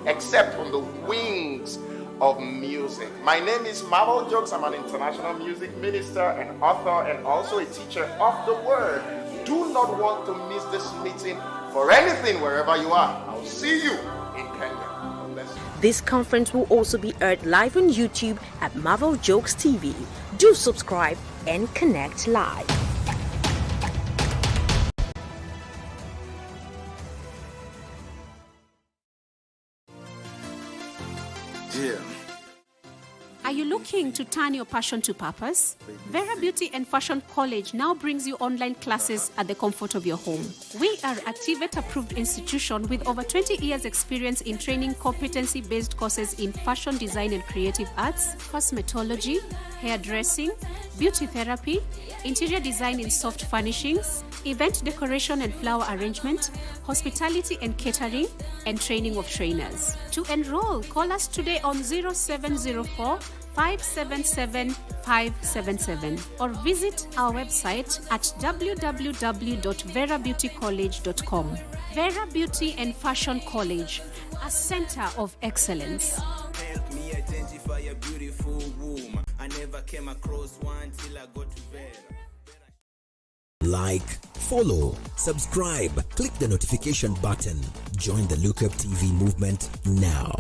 except on the wings of music. My name is Marvel Jokes. I'm an international music minister, an author, and also a teacher of the word. Do not want to miss this meeting for anything wherever you are. I'll see you in Kenya. This conference will also be aired live on YouTube at Marvel Jokes TV. Do subscribe and connect live. Yeah. Are you looking to turn your passion to purpose? Vera Beauty and Fashion College now brings you online classes at the comfort of your home. We are a TVET-approved institution with over 20 years experience in training competency-based courses in fashion design and creative arts, cosmetology, hairdressing, beauty therapy, interior design in soft furnishings, event decoration and flower arrangement, hospitality and catering, and training of trainers. To enroll, call us today on 0704 577 577 or visit our website at www.verabeautycollege.com. Vera Beauty and Fashion College, a center of excellence. Help me identify a beautiful womb. I never came across one till I got to Vera. Like, follow, subscribe, click the notification button. Join the Lookup TV movement now.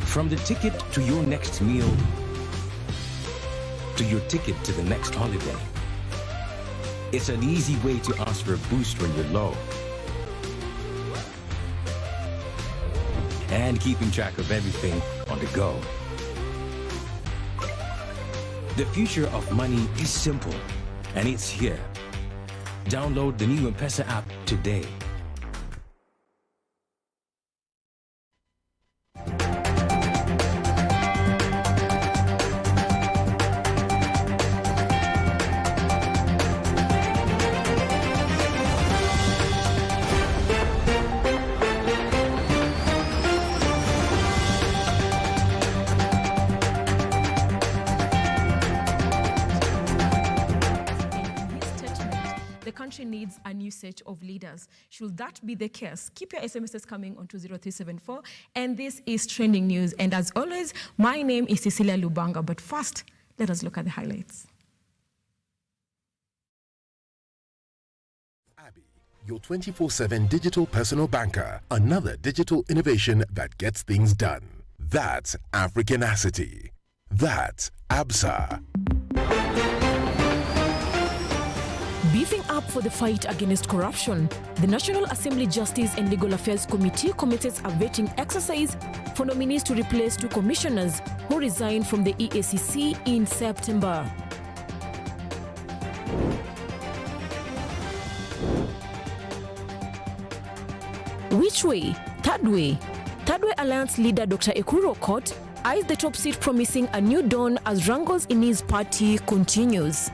From the ticket to your next meal, to your ticket to the next holiday, it's an easy way to ask for a boost when you're low. And keeping track of everything on the go. The future of money is simple, and it's here. Download the new M-Pesa app today. The country needs a new set of leaders. Should that be the case? Keep your SMSs coming on 20374. And this is Trending News. And as always, my name is Cecilia Lubanga. But first, let us look at the highlights. Abby, your 24/7 digital personal banker. Another digital innovation that gets things done. That's Africanacity. That's ABSA. Beefing up for the fight against corruption, the National Assembly Justice and Legal Affairs Committee commences a vetting exercise for nominees to replace 2 commissioners who resigned from the EACC in September. Which way? Third way. Third Way Alliance leader Dr. Ekuru Aukot eyes the top seat, promising a new dawn as wrangles in his party continues.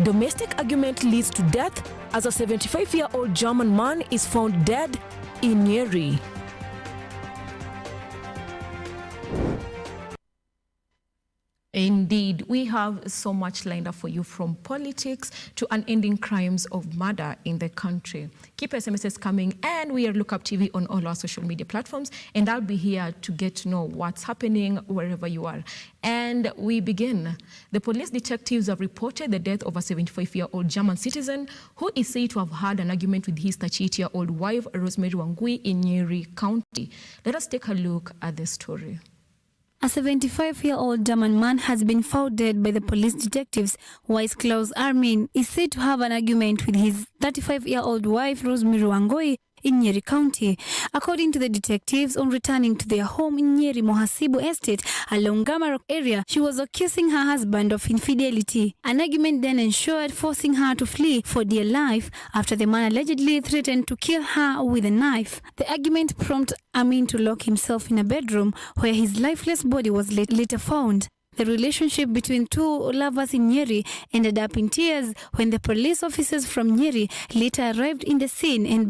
Domestic argument leads to death as a 75-year-old German man is found dead in Nyeri. Indeed, we have so much lined up for you, from politics to unending crimes of murder in the country. Keep SMSs coming, and we are Lookup TV on all our social media platforms, and I'll be here to get to know what's happening wherever you are. And we begin. The police detectives have reported the death of a 75-year-old German citizen who is said to have had an argument with his 38-year-old wife, Rosemary Wangui, in Nyeri County. Let us take a look at the story. A 75-year-old German man has been found dead by the police detectives, while Klaus Armin is said to have an argument with his 35-year-old wife, Rosemary Wangui, in Nyeri County. According to the detectives, on returning to their home in Nyeri Mohasibu Estate along Gamarok area, she was accusing her husband of infidelity. An argument then ensued, forcing her to flee for dear life after the man allegedly threatened to kill her with a knife. The argument prompted Amin to lock himself in a bedroom where his lifeless body was later found. The relationship between two lovers in Nyeri ended up in tears when the police officers from Nyeri later arrived in the scene and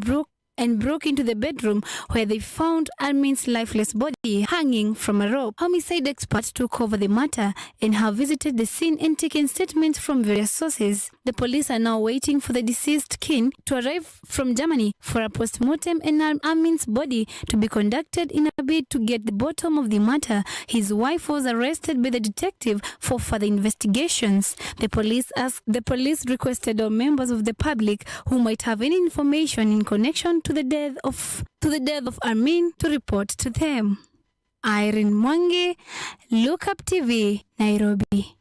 broke into the bedroom where they found Amin's lifeless body hanging from a rope. Homicide experts took over the matter and have visited the scene and taken statements from various sources. The police are now waiting for the deceased kin to arrive from Germany for a post-mortem and Amin's body to be conducted in a bid to get the bottom of the matter. His wife was arrested by the detective for further investigations. The police requested all members of the public who might have any information in connection to the death of Amin to report to them. Irene Mwangi, Look Up TV, Nairobi.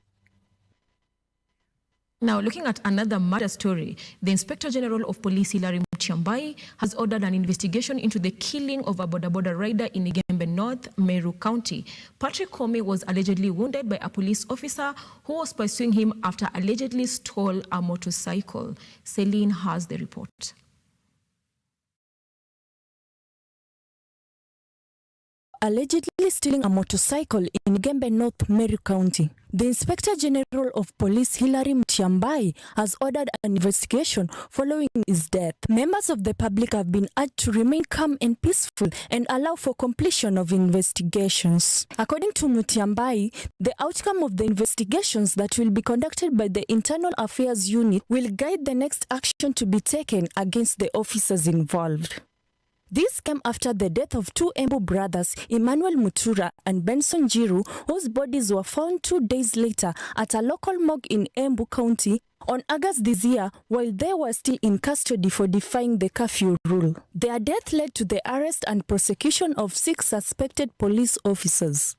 Now, looking at another murder story, the Inspector General of Police, Hilary Mutyambai, has ordered an investigation into the killing of a boda rider in Igembe North, Meru County. Patrick Kome was allegedly wounded by a police officer who was pursuing him after allegedly stole a motorcycle. Celine has the report. Allegedly stealing a motorcycle in Igembe North, Meru County. The Inspector General of Police, Hilary Mutyambai, has ordered an investigation following his death. Members of the public have been urged to remain calm and peaceful and allow for completion of investigations. According to Mutyambai, the outcome of the investigations that will be conducted by the Internal Affairs Unit will guide the next action to be taken against the officers involved. This came after the death of two Embu brothers, Emmanuel Mutura and Benson Jiru, whose bodies were found 2 days later at a local morgue in Embu County on August this year, while they were still in custody for defying the curfew rule. Their death led to the arrest and prosecution of 6 suspected police officers.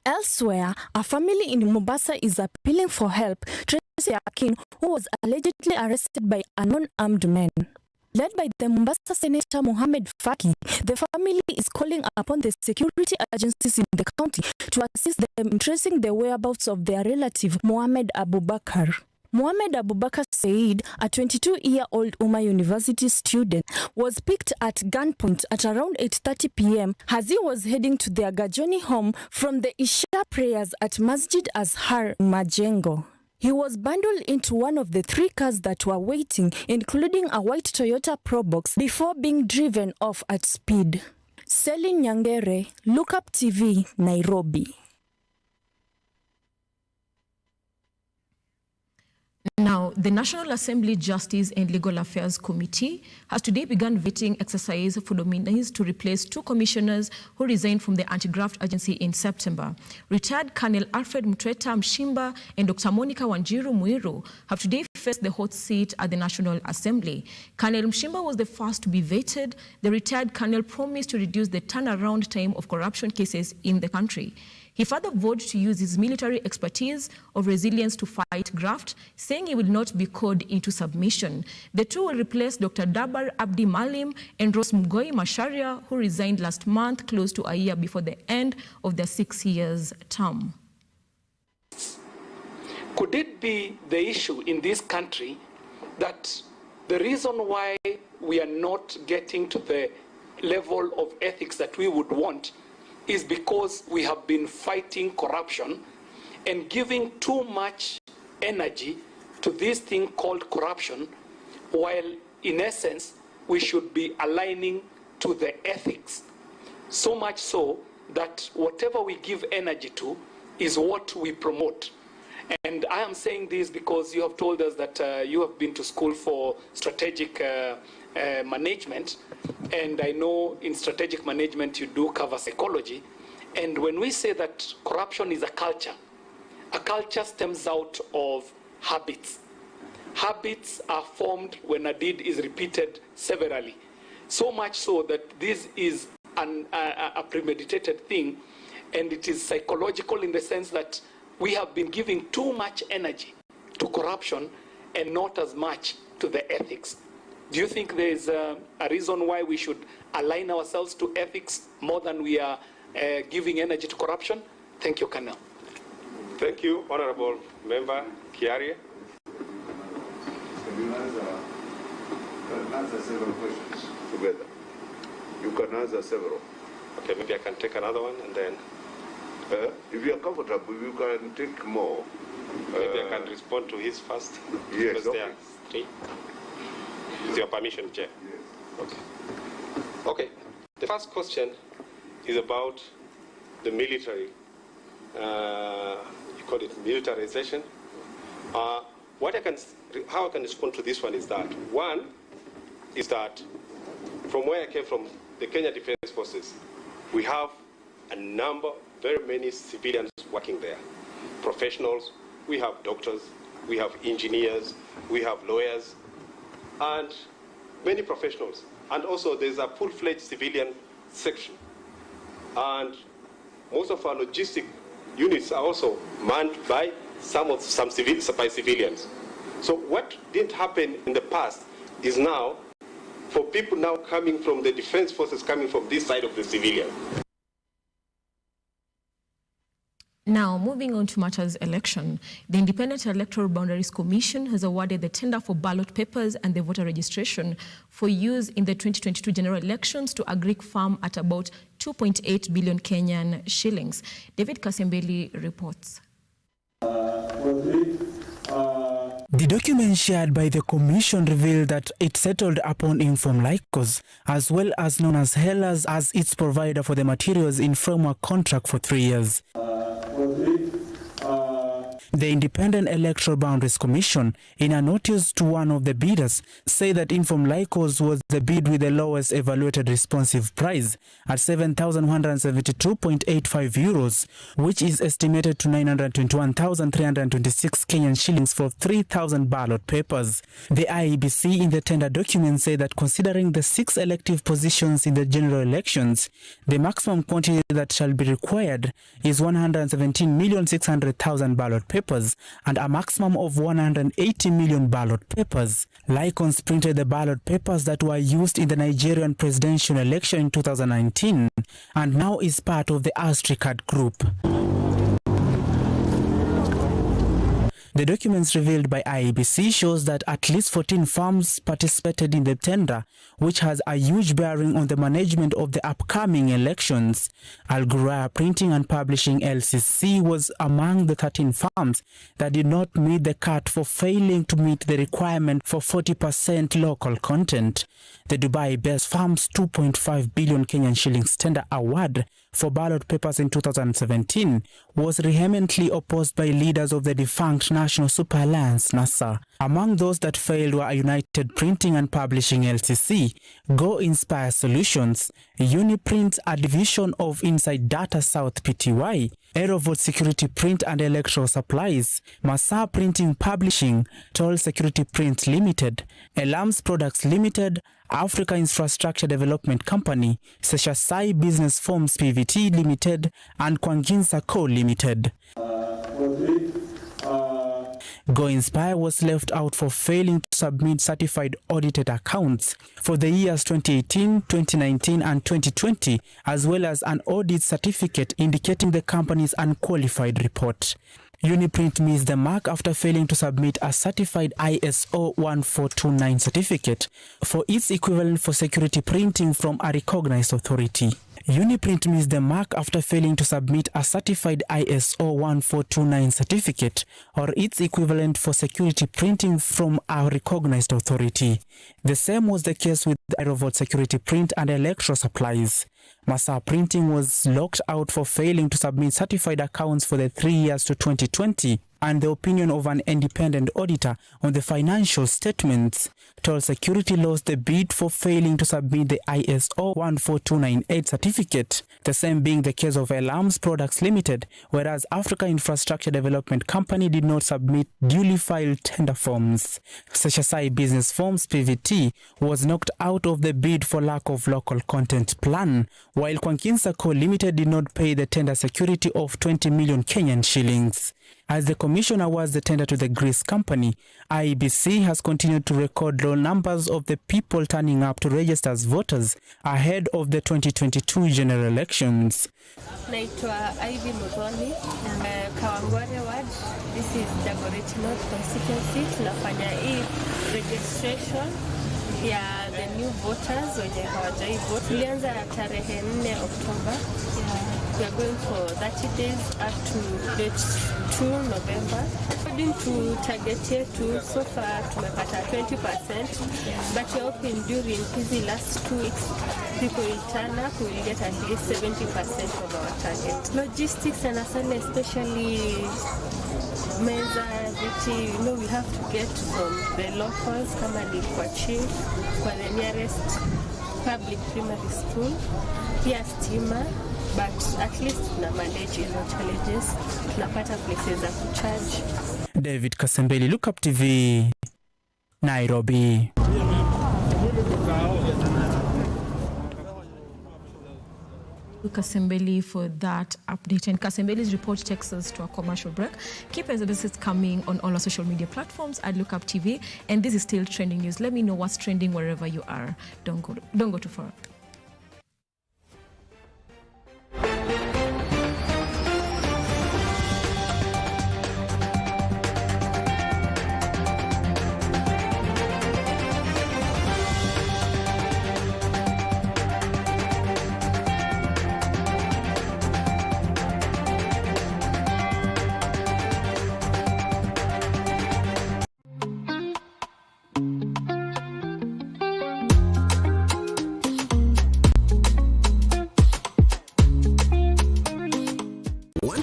Elsewhere, a family in Mombasa is appealing for help tracing a king who was allegedly arrested by unarmed men. Led by the Mombasa Senator Mohamed Faki, the family is calling upon the security agencies in the county to assist them in tracing the whereabouts of their relative Mohamed Abubakar. Mohamed Abubakar Said, a 22-year-old Umma University student, was picked at gunpoint at around 8:30 p.m. as he was heading to their Gajoni home from the Isha prayers at Masjid Azhar Majengo. He was bundled into one of the 3 cars that were waiting, including a white Toyota Probox, before being driven off at speed. Celine Nyangere, Look Up TV, Nairobi. Now, the National Assembly Justice and Legal Affairs Committee has today begun vetting exercise for nominees to replace 2 commissioners who resigned from the Anti-Graft Agency in September. Retired Colonel Alfred Mtweta Mshimba and Dr. Monica Wanjiru Muiru have today faced the hot seat at the National Assembly. Colonel Mshimba was the first to be vetted. The retired colonel promised to reduce the turnaround time of corruption cases in the country. He further vowed to use his military expertise of resilience to fight graft, saying he will not be cowed into submission. The 2 will replace Dr. Dabar Abdi Malim and Rose Mgoi Masharia, who resigned last month, close to a year before the end of their 6 years term. Could it be the issue in this country that the reason why we are not getting to the level of ethics that we would want is because we have been fighting corruption and giving too much energy to this thing called corruption, while in essence we should be aligning to the ethics. So much so that whatever we give energy to is what we promote. And I am saying this because you have told us that you have been to school for strategic management, and I know in strategic management you do cover psychology. And when we say that corruption is a culture stems out of habits. Habits are formed when a deed is repeated severally. So much so that this is a premeditated thing, and it is psychological in the sense that we have been giving too much energy to corruption and not as much to the ethics. Do you think there is a reason why we should align ourselves to ethics more than we are giving energy to corruption? Thank you, Colonel. Thank you, Honorable Member Kiarie. You can answer several questions together. You can answer several. Okay, maybe I can take another one and then... if you are comfortable, you can take more. Maybe I can respond to his first. Yes, because there are three. With your permission, Chair. Yes. Okay. Okay. The first question is about the military. You call it militarization. How I can respond to this one is that, one, is that from where I came from, the Kenya Defense Forces, we have a number, very many civilians working there. Professionals, we have doctors, we have engineers, we have lawyers, and many professionals. And also there's a full-fledged civilian section. And most of our logistic units are also manned by some civilians. So what didn't happen in the past is now for people now coming from the defense forces, coming from this side of the civilian. Now, moving on to matters election, the Independent Electoral Boundaries Commission has awarded the tender for ballot papers and the voter registration for use in the 2022 general elections to Agric Farm at about 2.8 billion Kenyan shillings. David Kasembeli reports. The document shared by the Commission revealed that it settled upon Inform Lycos, as well as known as Hellas, as its provider for the materials in framework contract for 3 years. The Independent Electoral Boundaries Commission, in a notice to one of the bidders, say that Inform Lycos was the bid with the lowest evaluated responsive price at 7,172.85 euros, which is estimated to 921,326 Kenyan shillings for 3,000 ballot papers. The IEBC in the tender document say that considering the 6 elective positions in the general elections, the maximum quantity that shall be required is 117,600,000 ballot papers and a maximum of 180 million ballot papers. Lycons printed the ballot papers that were used in the Nigerian presidential election in 2019 and now is part of the Astricard Group. The documents revealed by IEBC shows that at least 14 firms participated in the tender, which has a huge bearing on the management of the upcoming elections. Al Ghurair Printing and Publishing LCC was among the 13 firms that did not meet the cut for failing to meet the requirement for 40% local content. The Dubai-based firm's 2.5 billion Kenyan shillings tender award for ballot papers in 2017 was vehemently opposed by leaders of the defunct National Super Alliance, NASA. Among those that failed were United Printing and Publishing LCC, Go Inspire Solutions, Uniprint, a division of Inside Data South Pty, Aerovote Security Print and Electoral Supplies, Massa Printing Publishing, Toll Security Print Limited, Elams Products Limited, Africa Infrastructure Development Company, Seshasai Business Forms PVT Limited, and Kwanginsa Co Limited. Go Inspire was left out for failing to submit certified audited accounts for the years 2018, 2019 and 2020, as well as an audit certificate indicating the company's unqualified report. Uniprint missed the mark after failing to submit a certified ISO 1429 certificate for its equivalent for security printing from a recognized authority. Uniprint missed the mark after failing to submit a certified ISO 1429 certificate or its equivalent for security printing from a recognized authority. The same was the case with Aerovote Security Print and Electro Supplies. Massa Printing was locked out for failing to submit certified accounts for the 3 years to 2020 and the opinion of an independent auditor on the financial statements. Toll Security lost the bid for failing to submit the ISO 14298 certificate, the same being the case of Elams Products Limited, whereas Africa Infrastructure Development Company did not submit duly filed tender forms. Seshasai Business Forms PVT was knocked out of the bid for lack of local content plan, while Kwankinsa Co Limited did not pay the tender security of 20 million Kenyan shillings. As the commission awards the tender to the Greece company, IEBC has continued to record low numbers of the people turning up to register as voters ahead of the 2022 general elections. Naitwa Ivy Muthoni, Kawangware Ward. This is Dagoretti North constituency. Tunafanya hii registration ya the new voters wenye hawajai vote. Tulianza tarehe 4 Oktoba. We are going for 30 days up to date 2 November. According to target yetu, so far tumepata 20%, but we're hoping during the last 2 weeks, people will turn up, we will get at least 70% of our target. Logistics and especially meza, viti, we have to get from the locals, kama ni kwa chief, kwa the nearest public primary school, pia stima. But at least tuna manage hizo challenges, tunapata places za kucharge. David Kasembeli, Look Up TV, Nairobi. Kasembeli for that update. And Kasembeli's report takes us to a commercial break. Keep as this is coming on all our social media platforms at Look Up TV. And this is still trending news. Let me know what's trending wherever you are. Don't go too far.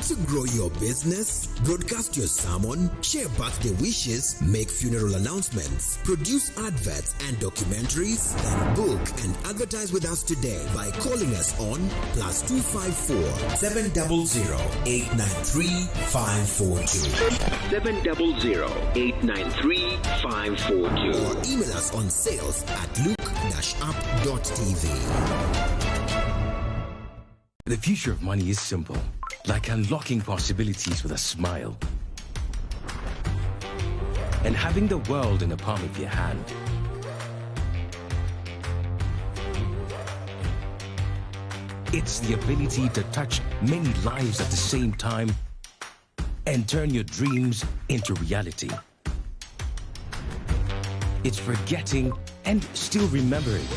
To grow your business, broadcast your sermon, share birthday wishes, make funeral announcements, produce adverts and documentaries, then book and advertise with us today by calling us on +254 700 893 542 700 893 542 or email us on sales@look-up.tv. The future of money is simple, like unlocking possibilities with a smile and having the world in the palm of your hand. It's the ability to touch many lives at the same time and turn your dreams into reality. It's forgetting and still remembering.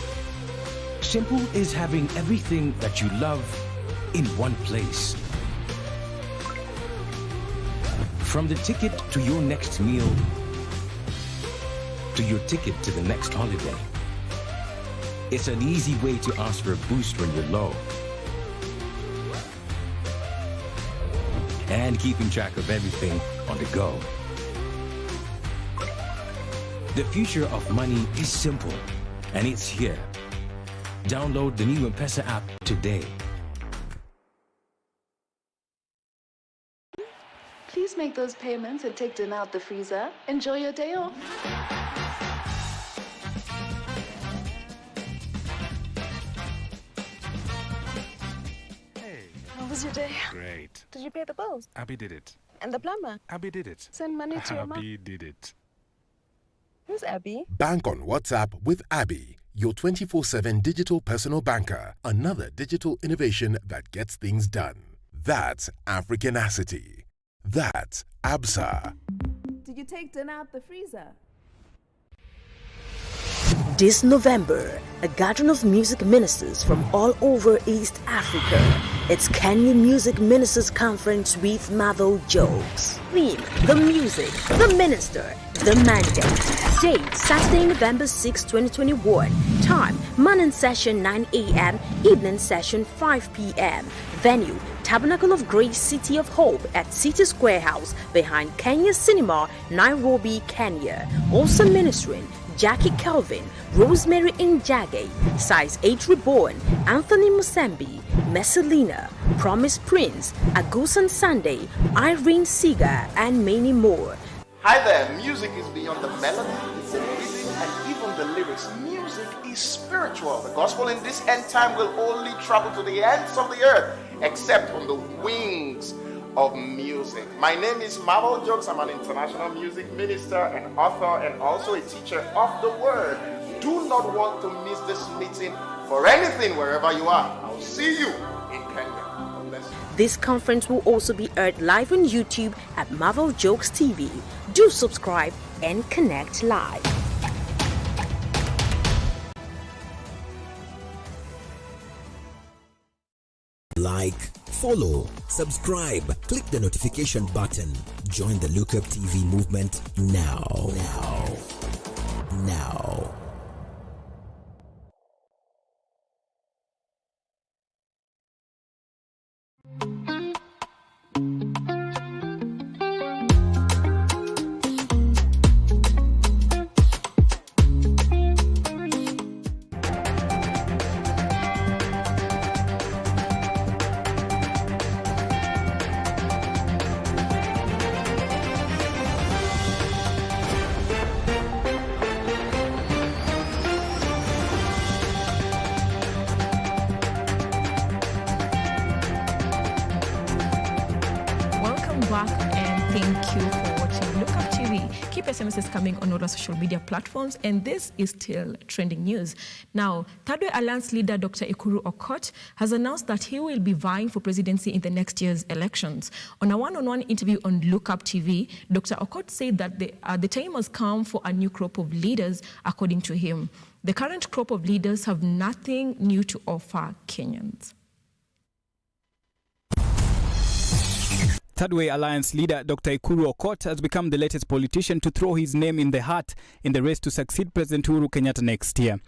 Simple is having everything that you love in one place. From the ticket to your next meal, to your ticket to the next holiday. It's an easy way to ask for a boost when you're low. And keeping track of everything on the go. The future of money is simple, and it's here. Download the new M-Pesa app today. Please make those payments and take dinner out the freezer. Enjoy your day off. Hey. How was your day? Great. Did you pay the bills? Abby did it. And the plumber? Abby did it. Send money to your mom? Abby did it. Who's Abby? Bank on WhatsApp with Abby, your 24/7 digital personal banker. Another digital innovation that gets things done. That's Africanacity. That's ABSA. Did you take dinner out the freezer? This November, a gathering of music ministers from all over East Africa. It's Kenya Music Ministers Conference with Mavo Jokes. Theme, the music, the minister, the mandate. Date, Saturday, November 6, 2021. Time, morning session 9 a.m., evening session 5 p.m. Venue, Tabernacle of Grace City of Hope at City Square House behind Kenya Cinema, Nairobi, Kenya. Also ministering, Jackie Kelvin, Rosemary Njage, Size 8 Reborn, Anthony Musembi, Messalina, Promise Prince, Agusan Sunday, Irene Seeger, and many more. Hi there, music is beyond the melody, the rhythm, and even the lyrics. Music is spiritual. The gospel in this end time will only travel to the ends of the earth, except on the wings of music. My name is Marvel Jokes. I'm an international music minister, an author, and also a teacher of the word. Do not want to miss this meeting for anything wherever you are. I'll see you in Kenya. God bless you. This conference will also be aired live on YouTube at Marvel Jokes TV. Do subscribe and connect live. Like, follow, subscribe, click the notification button. Join the Look Up TV movement now. Back and thank you for watching Look Up TV. Keep SMSs coming on all our social media platforms, and this is still trending news. Now, Third Way Alliance leader Dr. Ekuru Aukot has announced that he will be vying for presidency in the next year's elections. On a one-on-one interview on Look Up TV, Dr. Aukot said that the time has come for a new crop of leaders, according to him. The current crop of leaders have nothing new to offer Kenyans. Third Way Alliance leader Dr. Ekuru Aukot has become the latest politician to throw his name in the hat in the race to succeed President Uhuru Kenyatta next year.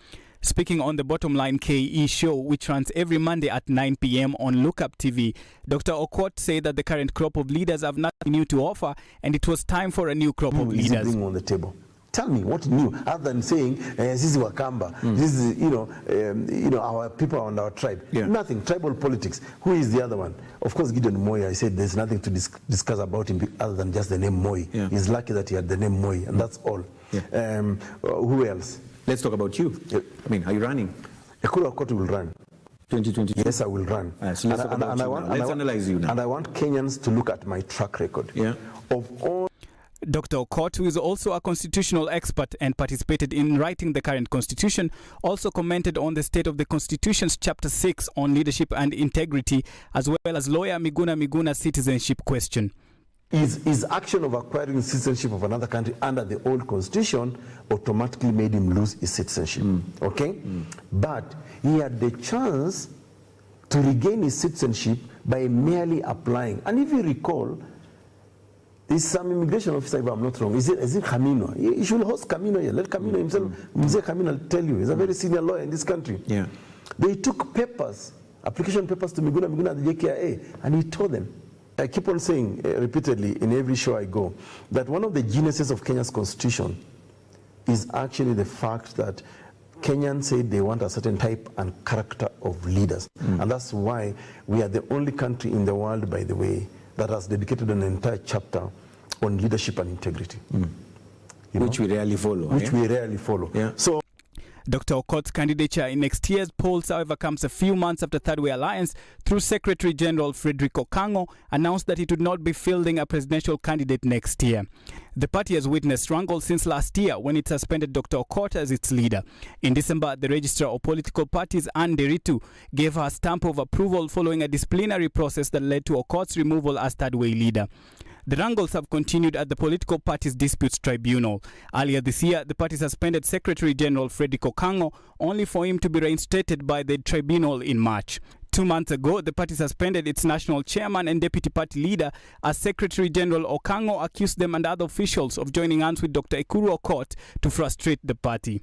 Speaking on the Bottom Line KE show, which runs every Monday at 9 p.m. on Look Up TV, Dr. Aukot said that the current crop of leaders have nothing new to offer, and it was time for a new crop of leaders. Bring on the table. Tell me what new, other than saying this is Wakamba, this is our people and our tribe. Nothing. Tribal politics. Who is the other one? Of course, Gideon Moi. I said there's nothing to discuss about him other than just the name Moi. He's lucky that he had the name Moi, and that's all. Who else? Let's talk about you. I mean, are you running? Ekuru Aukot will run. 2022. Yes, I will run. So let's talk about you. Let's analyze you now. And I want Kenyans to look at my track record. Of all. Dr. Aukot, who is also a constitutional expert and participated in writing the current constitution, also commented on the state of the Constitution's Chapter 6 on leadership and integrity, as well as lawyer Miguna's citizenship question. His action of acquiring citizenship of another country under the old constitution automatically made him lose his citizenship. But he had the chance to regain his citizenship by merely applying. And if you recall, there's some immigration officer, if I'm not wrong. Is it Kamino? He should host Kamino here. Let Kamino himself, Mzee Kamino, tell you. He's a very senior lawyer in this country. They took papers, application papers to Miguna at the JKIA, and he told them. I keep on saying repeatedly in every show I go that one of the geniuses of Kenya's constitution is actually the fact that Kenyans said they want a certain type and character of leaders. And that's why we are the only country in the world, by the way, that has dedicated an entire chapter on leadership and integrity. Which we rarely follow. We rarely follow. So, Dr. Aukot's candidature in next year's polls, however, comes a few months after Third Way Alliance, through Secretary General Frederick Okango, announced that it would not be fielding a presidential candidate next year. The party has witnessed struggle since last year when it suspended Dr. Aukot as its leader. In December, the Registrar of Political Parties, Anne Deritu, gave her stamp of approval following a disciplinary process that led to Aukot's removal as Third Way leader. The wrangles have continued at the Political Parties Disputes Tribunal. Earlier this year, the party suspended Secretary General Frederick Okango, only for him to be reinstated by the tribunal in March. 2 months ago, the party suspended its national chairman and deputy party leader as Secretary General Okango accused them and other officials of joining hands with Dr. Ekuru Aukot to frustrate the party.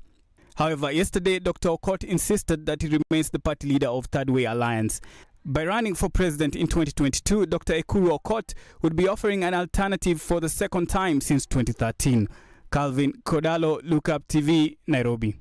However, yesterday, Dr. Aukot insisted that he remains the party leader of Third Way Alliance. By running for president in 2022, Dr. Ekuru Aukot would be offering an alternative for the second time since 2013. Calvin Kodalo, Look Up TV, Nairobi.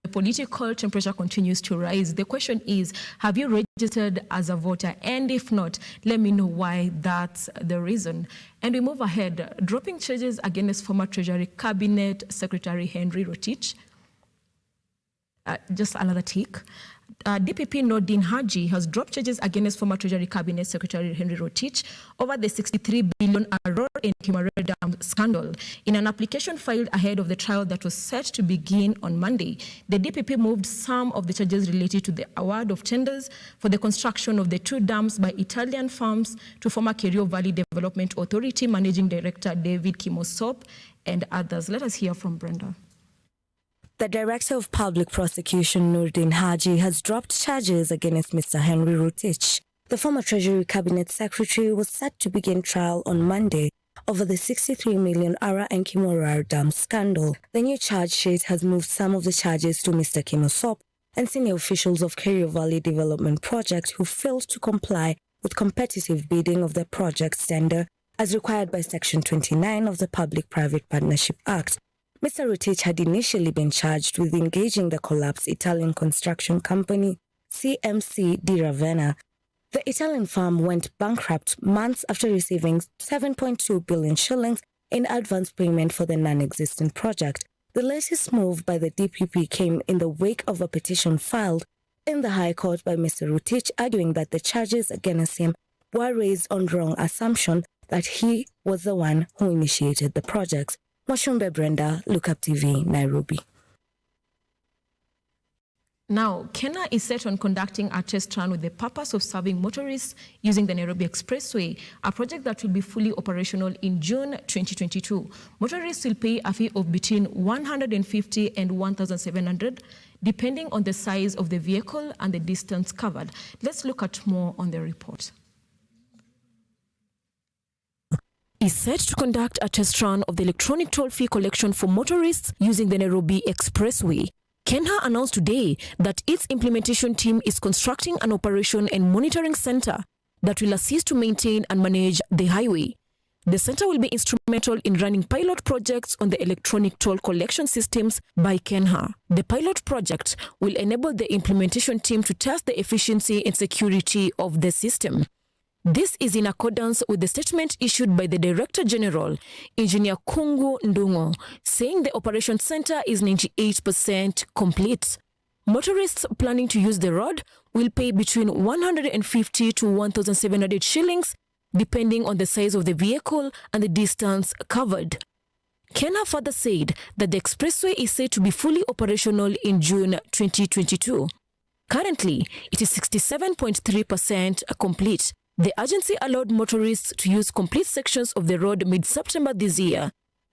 The political temperature continues to rise. The question is, have you registered as a voter? And if not, let me know why that's the reason. And we move ahead. Dropping charges against former Treasury Cabinet Secretary Henry Rotich. just another take. DPP Nordin Haji has dropped charges against former Treasury Cabinet Secretary Henry Rotich over the 63 billion Aror and Kimare Dam scandal. In an application filed ahead of the trial that was set to begin on Monday, the DPP moved some of the charges related to the award of tenders for the construction of the 2 dams by Italian firms to former Kerio Valley Development Authority Managing Director David Kimosop and others. Let us hear from Brenda. The Director of Public Prosecution, Nordin Haji, has dropped charges against Mr. Henry Rotich. The former Treasury Cabinet Secretary was set to begin trial on Monday over the 63 million Ara and Kimorar Dam scandal. The new charge sheet has moved some of the charges to Mr. Kimosop and senior officials of Kerio Valley Development Project who failed to comply with competitive bidding of the project's tender as required by Section 29 of the Public-Private Partnership Act. Mr. Rotich had initially been charged with engaging the collapsed Italian construction company CMC di Ravenna. The Italian firm went bankrupt months after receiving 7.2 billion shillings in advance payment for the non-existent project. The latest move by the DPP came in the wake of a petition filed in the High Court by Mr. Rotich, arguing that the charges against him were raised on wrong assumption that he was the one who initiated the projects. Mwashumbe Brenda, Look Up TV, Nairobi. Now, Kenya is set on conducting a test run with the purpose of serving motorists using the Nairobi Expressway, a project that will be fully operational in June 2022. Motorists will pay a fee of between 150 and 1,700, depending on the size of the vehicle and the distance covered. Let's look at more on the report. Is set to conduct a test run of the electronic toll fee collection for motorists using the Nairobi Expressway. Kenha announced today that its implementation team is constructing an operation and monitoring center that will assist to maintain and manage the highway. The center will be instrumental in running pilot projects on the electronic toll collection systems by Kenha. The pilot project will enable the implementation team to test the efficiency and security of the system. This is in accordance with the statement issued by the Director General, Engineer Kungu Ndungo, saying the operation center is 98% complete. Motorists planning to use the road will pay between 150 to 1,700 shillings, depending on the size of the vehicle and the distance covered. Kenya further said that the expressway is said to be fully operational in June 2022. Currently, it is 67.3% complete. The agency allowed motorists to use complete sections of the road mid-September this year,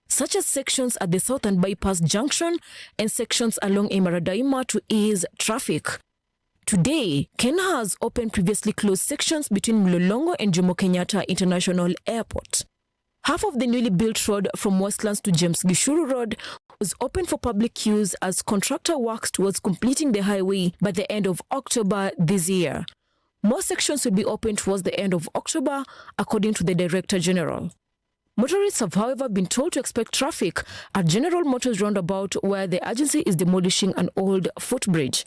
such as sections at the Southern Bypass Junction and sections along Imaradaima to ease traffic. Today, Kenya has opened previously closed sections between Mlolongo and Jomo Kenyatta International Airport. Half of the newly built road from Westlands to James Gishuru Road was open for public use as contractor works towards completing the highway by the end of October this year. More sections will be open towards the end of October, according to the Director General. Motorists have, however, been told to expect traffic at General Motors roundabout, where the agency is demolishing an old footbridge.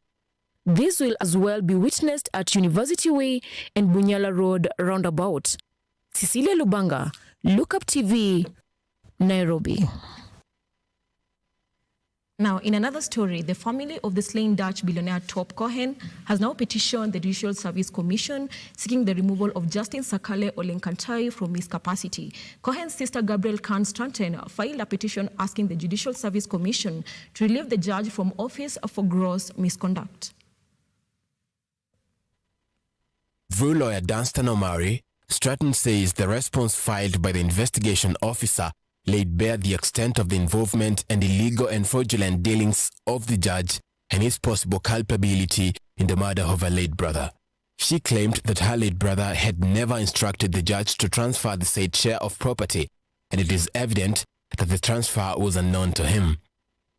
This will as well be witnessed at University Way and Bunyala Road roundabout. Cecilia Lubanga, Look Up TV, Nairobi. Now, in another story, the family of the slain Dutch billionaire Top Cohen has now petitioned the Judicial Service Commission seeking the removal of Justin Sakale Olenkantai from his capacity. Cohen's sister Gabrielle Khan Stanton filed a petition asking the Judicial Service Commission to relieve the judge from office for gross misconduct. VRU lawyer Dunstan Omari, Stratton says the response filed by the investigation officer laid bare the extent of the involvement and illegal and fraudulent dealings of the judge and his possible culpability in the murder of her late brother. She claimed that her late brother had never instructed the judge to transfer the said share of property, and it is evident that the transfer was unknown to him.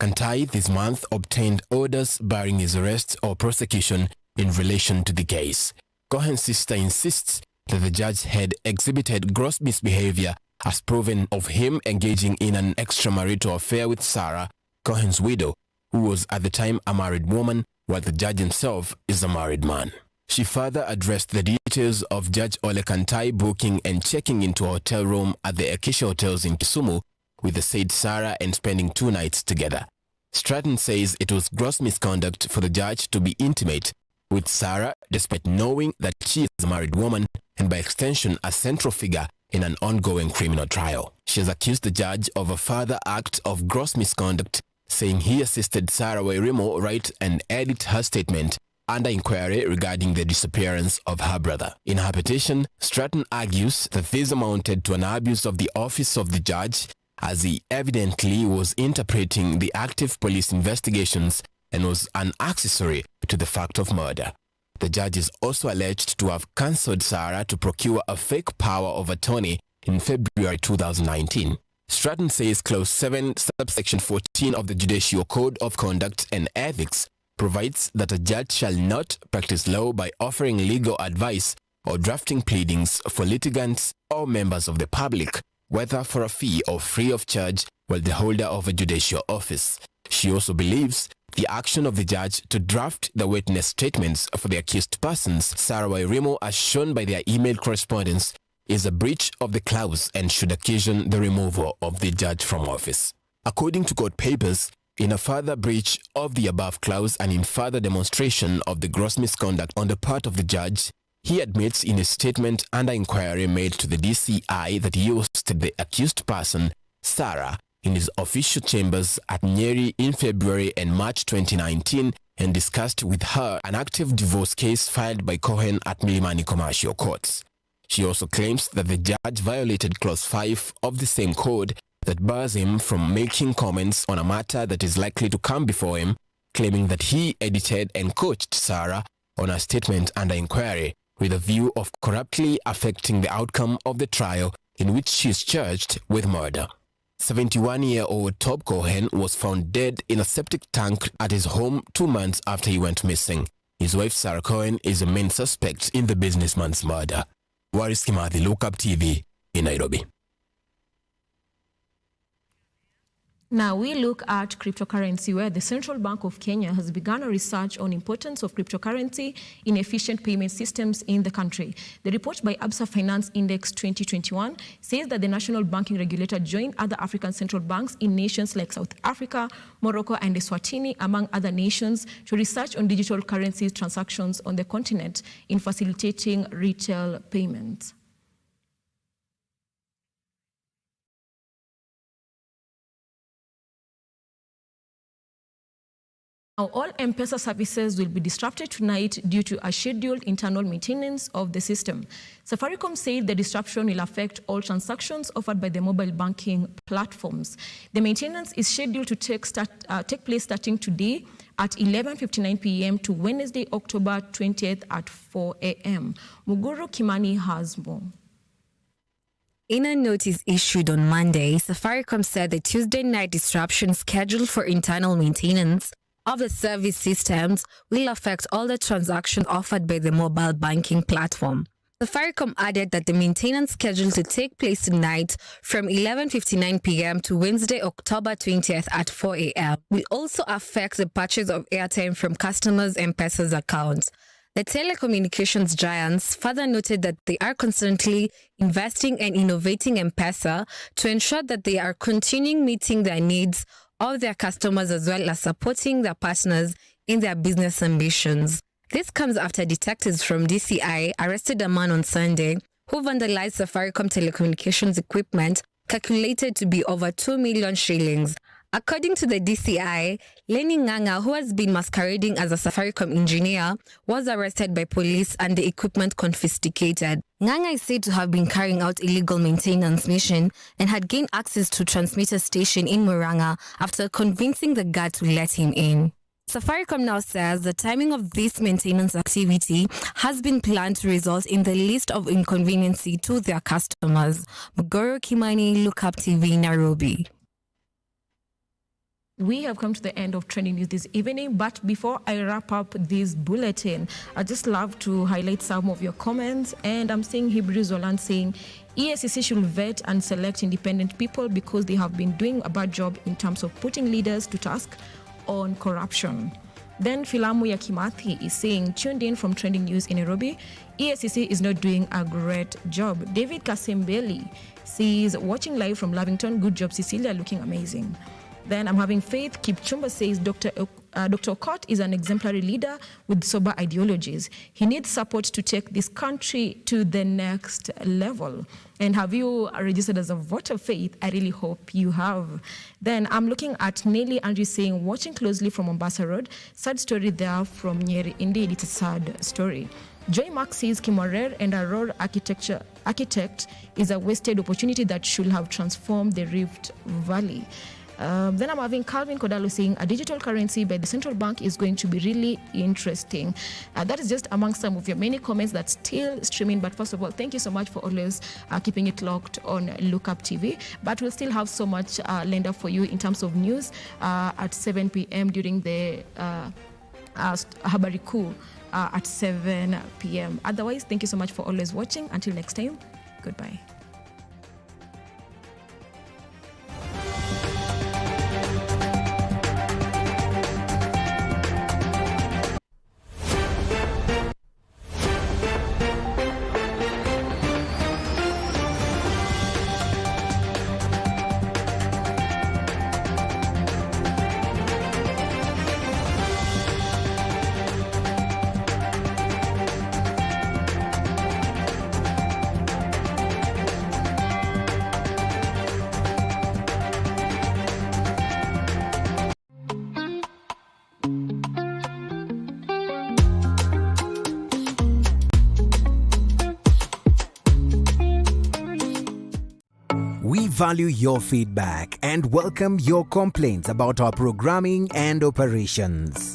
Kantai this month obtained orders barring his arrest or prosecution in relation to the case. Cohen's sister insists that the judge had exhibited gross misbehavior as proven of him engaging in an extramarital affair with Sarah, Cohen's widow, who was at the time a married woman, while the judge himself is a married man. She further addressed the details of Judge Ole Kantai booking and checking into a hotel room at the Acacia Hotels in Kisumu with the said Sarah and spending 2 nights together. Stratton says it was gross misconduct for the judge to be intimate with Sarah despite knowing that she is a married woman and by extension a central figure in an ongoing criminal trial. She has accused the judge of a further act of gross misconduct, saying he assisted Sarah Wairimu write and edit her statement under inquiry regarding the disappearance of her brother. In her petition, Stratton argues that this amounted to an abuse of the office of the judge, as he evidently was interpreting the active police investigations and was an accessory to the fact of murder. The judge is also alleged to have cancelled Sarah to procure a fake power of attorney in February 2019. Stratton says Clause 7, subsection 14 of the Judicial Code of Conduct and Ethics provides that a judge shall not practice law by offering legal advice or drafting pleadings for litigants or members of the public, whether for a fee or free of charge, while the holder of a judicial office. She also believes the action of the judge to draft the witness statements for the accused persons, Sarah Wairimu, as shown by their email correspondence, is a breach of the clause and should occasion the removal of the judge from office. According to court papers, in a further breach of the above clause and in further demonstration of the gross misconduct on the part of the judge, he admits in his statement under inquiry made to the DCI that he hosted the accused person, Sarah, in his official chambers at Nyeri in February and March 2019 and discussed with her an active divorce case filed by Cohen at Milimani Commercial Courts. She also claims that the judge violated Clause 5 of the same code that bars him from making comments on a matter that is likely to come before him, claiming that he edited and coached Sarah on her statement under inquiry with a view of corruptly affecting the outcome of the trial in which she is charged with murder. 71-year-old Tob Cohen was found dead in a septic tank at his home 2 months after he went missing. His wife Sarah Cohen is the main suspect in the businessman's murder. Waris Kimathi, Lookup TV in Nairobi. Now we look at cryptocurrency, where the Central Bank of Kenya has begun a research on importance of cryptocurrency in efficient payment systems in the country. The report by Absa Finance Index 2021 says that the national banking regulator joined other African central banks in nations like South Africa, Morocco, and Eswatini, among other nations, to research on digital currency transactions on the continent in facilitating retail payments. Now, all M-Pesa services will be disrupted tonight due to a scheduled internal maintenance of the system. Safaricom said the disruption will affect all transactions offered by the mobile banking platforms. The maintenance is scheduled to take place starting today at 11:59 p.m. to Wednesday, October 20th at 4 a.m. Muguru Kimani has more. In a notice issued on Monday, Safaricom said the Tuesday night disruption scheduled for internal maintenance of the service systems will affect all the transactions offered by the mobile banking platform. Safaricom added that the maintenance scheduled to take place tonight from 11:59 p.m. to Wednesday, October 20th at 4 a.m. will also affect the purchase of airtime from customers' M-Pesa's accounts. The telecommunications giants further noted that they are constantly investing and innovating M-Pesa to ensure that they are continuing meeting their needs of their customers as well as supporting their partners in their business ambitions. This comes after detectives from DCI arrested a man on Sunday who vandalized Safaricom telecommunications equipment calculated to be over 2 million shillings. According to the DCI, Lenny Nganga, who has been masquerading as a Safaricom engineer, was arrested by police and the equipment confiscated. Nganga is said to have been carrying out illegal maintenance mission and had gained access to transmitter station in Murang'a after convincing the guard to let him in. Safaricom now says the timing of this maintenance activity has been planned to result in the least of inconvenience to their customers. Mugoro Kimani, Lookup TV, Nairobi. We have come to the end of trending news this evening, but before I wrap up this bulletin, I'd just love to highlight some of your comments. And I'm seeing Hebrew Zolan saying, EACC should vet and select independent people because they have been doing a bad job in terms of putting leaders to task on corruption. Then Filamu Yakimathi is saying, tuned in from Trending News in Nairobi, EACC is not doing a great job. David Kasembeli says, watching live from Lavington, good job Cecilia, looking amazing. Then I'm having Faith Kipchumba says Dr. Okot is an exemplary leader with sober ideologies. He needs support to take this country to the next level. And have you registered as a voter, Faith? I really hope you have. Then I'm looking at Nelly Andrew saying, watching closely from Mombasa Road. Sad story there from Nyeri. Indeed, it's a sad story. Joy Mark says Kimorer and Aurora Architect is a wasted opportunity that should have transformed the Rift Valley. Then I'm having Calvin Kodalo saying a digital currency by the central bank is going to be really interesting. That is just among some of your many comments that's still streaming. But first of all, thank you so much for always keeping it locked on Lookup TV. But we'll still have so much lined up for you in terms of news at 7 p.m. during the Habari Kuu at 7 p.m. Otherwise, thank you so much for always watching. Until next time, goodbye. We value your feedback and welcome your complaints about our programming and operations.